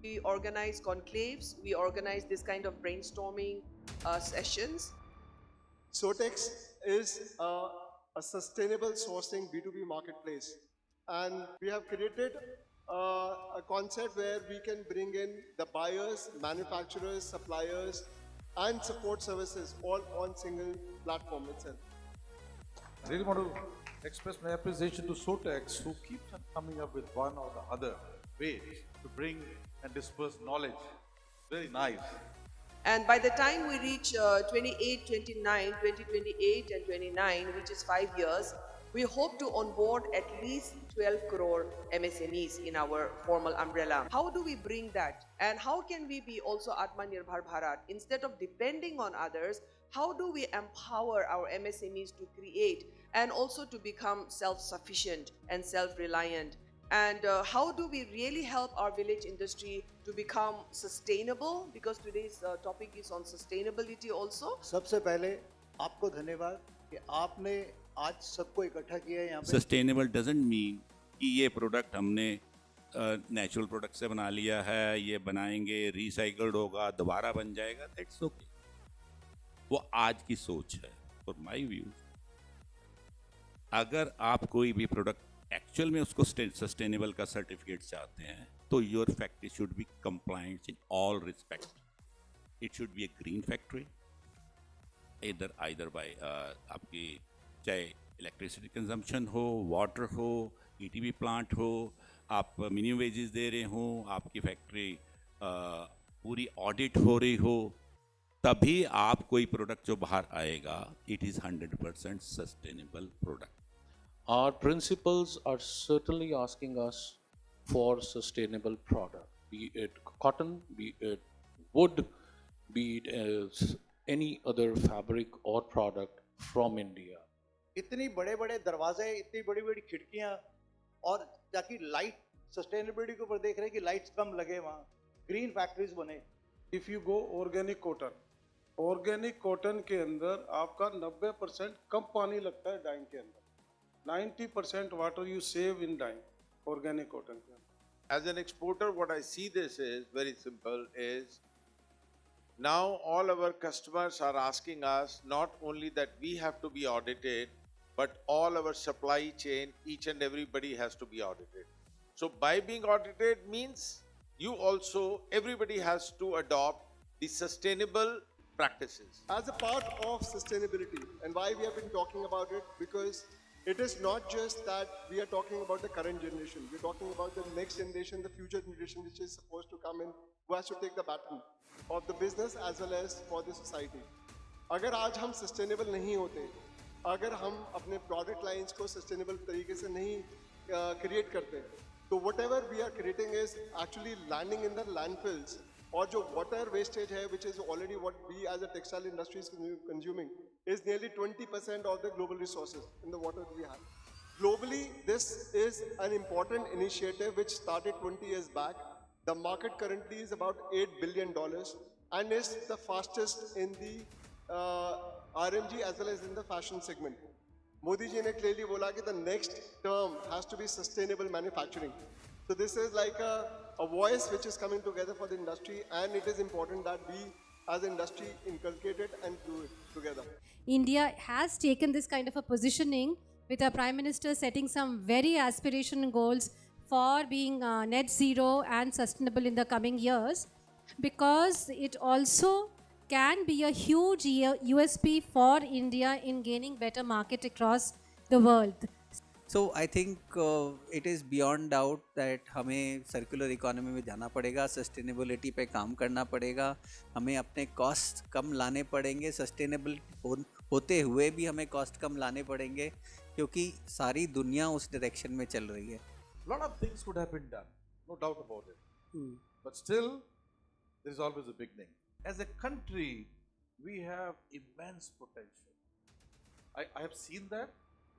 We organize conclaves, we organize this kind of brainstorming sessions. Sotex is a sustainable sourcing B2B marketplace. And we have created a concept where we can bring in the buyers, manufacturers, suppliers, and support services all on single platform itself. I really want to express my appreciation to Sotex, who keeps on coming up with one or the other way to bring and disperse knowledge. Very nice. And by the time we reach 28, 29, 2028 and 29, which is 5 years, we hope to onboard at least 12 crore MSMEs in our formal umbrella. How do we bring that? And how can we be also Atmanirbhar Bharat? Instead of depending on others, how do we empower our MSMEs to create and also to become self-sufficient and self-reliant? And how do we really help our village industry to become sustainable? Because today's topic is on sustainability also. सबसे पहले आपको धन्यवाद कि आपने आज सबको इकट्ठा किया है यहाँ पे। सस्टेनेबल डजेंट मीन कि ये प्रोडक्ट हमने नेचुरल प्रोडक्ट से बना लिया है, ये बनाएंगे, रिसाइकल्ड होगा, दोबारा बन जाएगा, दैट्स ओके। वो आज की सोच है। फॉर माय व्यू, अगर आप कोई भी प्रोडक्ट एक्चुअल में उसको सस्टेनेबल का सर्टिफिकेट चाहते हैं तो your factory should be compliant in all respect. It should be A green factory, इधर आइदर बाय आपकी चाहे इलेक्ट्रिसिटी कंजम्पशन हो, वाटर हो, ईटीबी प्लांट हो, आप मिनिमम वेजेस दे रहे हो, आपकी फैक्ट्री पूरी ऑडिट हो रही हो, तभी आप कोई प्रोडक्ट जो बाहर आएगा it is 100% sustainable product. Our principals are certainly asking us for sustainable product, be it cotton, be it wood, be it as any other fabric or product from India. इतनी बड़े बड़े दरवाजे, इतनी बड़ी बड़ी खिड़कियाँ, और ताकि लाइट सस्टेनेबिलिटी के ऊपर देख रहे हैं कि लाइट्स कम लगे, वहाँ ग्रीन फैक्ट्रीज बने। If you go organic cotton के अंदर आपका 90% कम पानी लगता है डाइंग के अंदर, 90% water you save in dyeing organic cotton के अंदर। As an exporter, what I see this is very simple is now all our customers are asking us not only that we have to be audited, but all our supply chain, each and everybody has to be audited. So by being audited means you also, everybody has to adopt the sustainable practices. As a part of sustainability, and why we have been talking about it, because it is not just that we are talking about the current generation, we're talking about the next generation, the future generation which is supposed to come in, who has to take the baton of the business as well as for the society. अगर आज हम sustainable नहीं होते, अगर हम अपने product lines को sustainable तरीके से नहीं create करते, तो whatever we are creating is actually landing in the landfills, और जो water wastage है, which is already what we as a textile industry is consuming, is nearly 20% of the global resources in the water we have. Globally, this is an important initiative which started 20 years back. The market currently is about $8 billion and is the fastest in the RMG as well as in the fashion segment. Modi ji ne clearly bola कि the next term has to be sustainable manufacturing. So this is like a voice which is coming together for the industry, and it is important that we as an industry inculcate it and do it together. India has taken this kind of a positioning with our Prime Minister setting some very aspirational goals for being net zero and sustainable in the coming years, because it also can be a huge USP for India in gaining better market across the world. So I think it is beyond doubt that हमें circular economy में जाना पड़ेगा, sustainability पे काम करना पड़ेगा, हमें अपने cost कम लाने पड़ेंगे, sustainable होते हुए भी हमें cost कम लाने पड़ेंगे, क्योंकि सारी दुनिया उस direction में चल रही है. Lot of things could have been done, no doubt about it. But still, there is always a beginning. As a country, we have immense potential. I have seen that,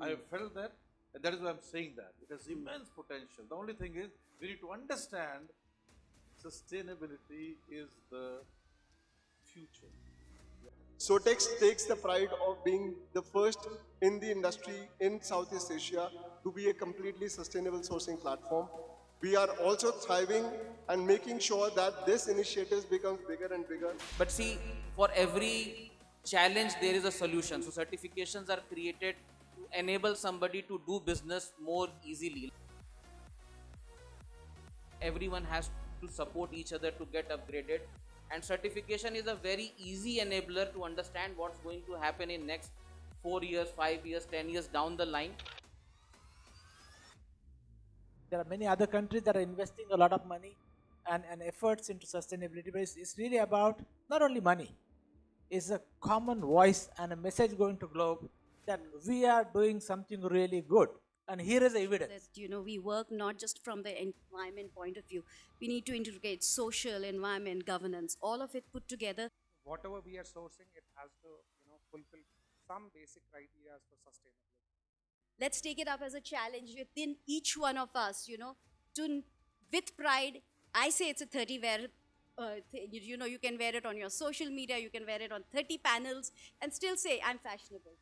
I have felt that, and that is why I'm saying that. It has immense potential. The only thing is, we need to understand sustainability is the future. Sotex takes the pride of being the first in the industry in Southeast Asia to be a completely sustainable sourcing platform. we are also thriving and making sure that this initiative becomes bigger and bigger. But see, for every challenge, there is a solution. So certifications are created to enable somebody to do business more easily. Everyone has to support each other to get upgraded. And certification is a very easy enabler to understand what's going to happen in next 4 years, 5 years, 10 years down the line. There are many other countries that are investing a lot of money and efforts into sustainability, but it's really about not only money, it's a common voice and a message going to globe that we are doing something really good. And here is the evidence. That, we work not just from the environment point of view. We need to integrate social, environment, governance, all of it put together. Whatever we are sourcing, it has to, fulfill some basic criteria for sustainability. Let's take it up as a challenge within each one of us, to, with pride. I say it's a 30 wear, you can wear it on your social media, you can wear it on 30 panels and still say, I'm fashionable.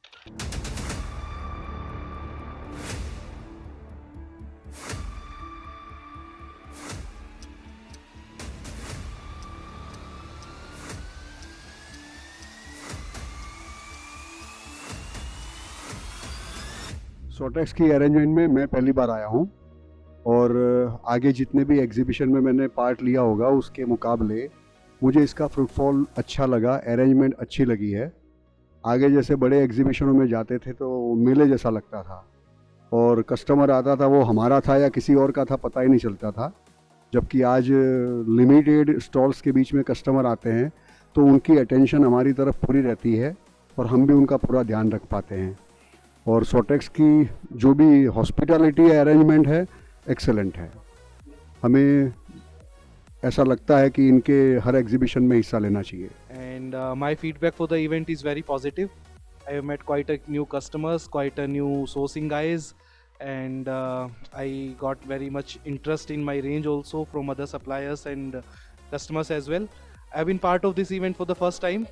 सोटेक्स की arrangement में मैं पहली बार आया हूँ और आगे जितने भी एग्जीबिशन में मैंने पार्ट लिया होगा उसके मुकाबले मुझे इसका फ्रूटफॉल अच्छा लगा, अरेंजमेंट अच्छी लगी है। आगे जैसे बड़े एग्जीबिशनों में जाते थे तो मेले जैसा लगता था और कस्टमर आता था वो हमारा था या किसी और का था पता ही नहीं चलता था, जबकि आज लिमिटेड स्टॉल्स के बीच में कस्टमर आते हैं तो उनकी अटेंशन हमारी तरफ पूरी रहती है और हम भी उनका पूरा ध्यान रख पाते हैं। और सोटेक्स की जो भी हॉस्पिटैलिटी अरेंजमेंट है एक्सेलेंट है। हमें ऐसा लगता है कि इनके हर एग्जीबिशन में हिस्सा लेना चाहिए। And my feedback for the event is very positive. I have met quite a new customers, quite a new sourcing guys, and I got very much interest in my range also from other suppliers and customers as well. I have been part of this event for the first time,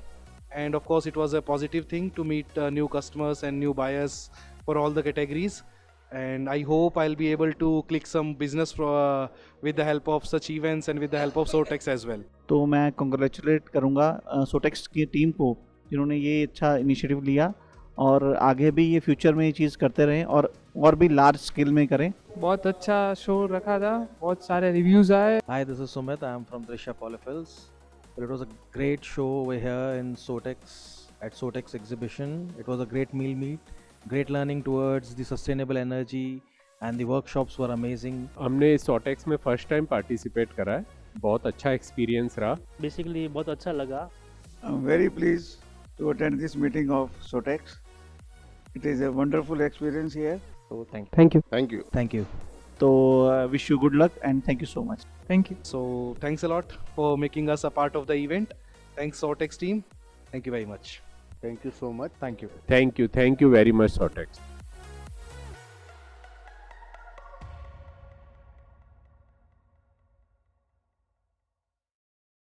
and of course it was a positive thing to meet new customers and new buyers for all the categories. And I hope I'll be able to click some business with the help of such events and with the help of Sotex as well. तो मैं congratulate करूँगा सोटेक्स की team को जिन्होंने ये अच्छा initiative लिया और आगे भी ये फ्यूचर में ये चीज़ करते रहें और भी लार्ज स्केल में करें। बहुत अच्छा शो रखा था, बहुत सारे रिव्यूज आए। Hi, this is Sumit. I am from Drisha Polyfills. It was a great show over here in Sotex, at Sotex exhibition. It was a great meet, great learning towards the sustainable energy and the workshops were amazing. हमने Sotex में first time participate करा है, बहुत अच्छा experience रहा। Basically बहुत अच्छा लगा। I'm very pleased to attend this meeting of Sotex. It is a wonderful experience here. So thank you. Thank you. Thank you. Thank you. So wish you good luck and thank you so much. Thank you. So thanks a lot for making us a part of the event. Thanks Sotex team. Thank you very much. Thank you so much. Thank you. Thank you. Thank you very much, Sotex.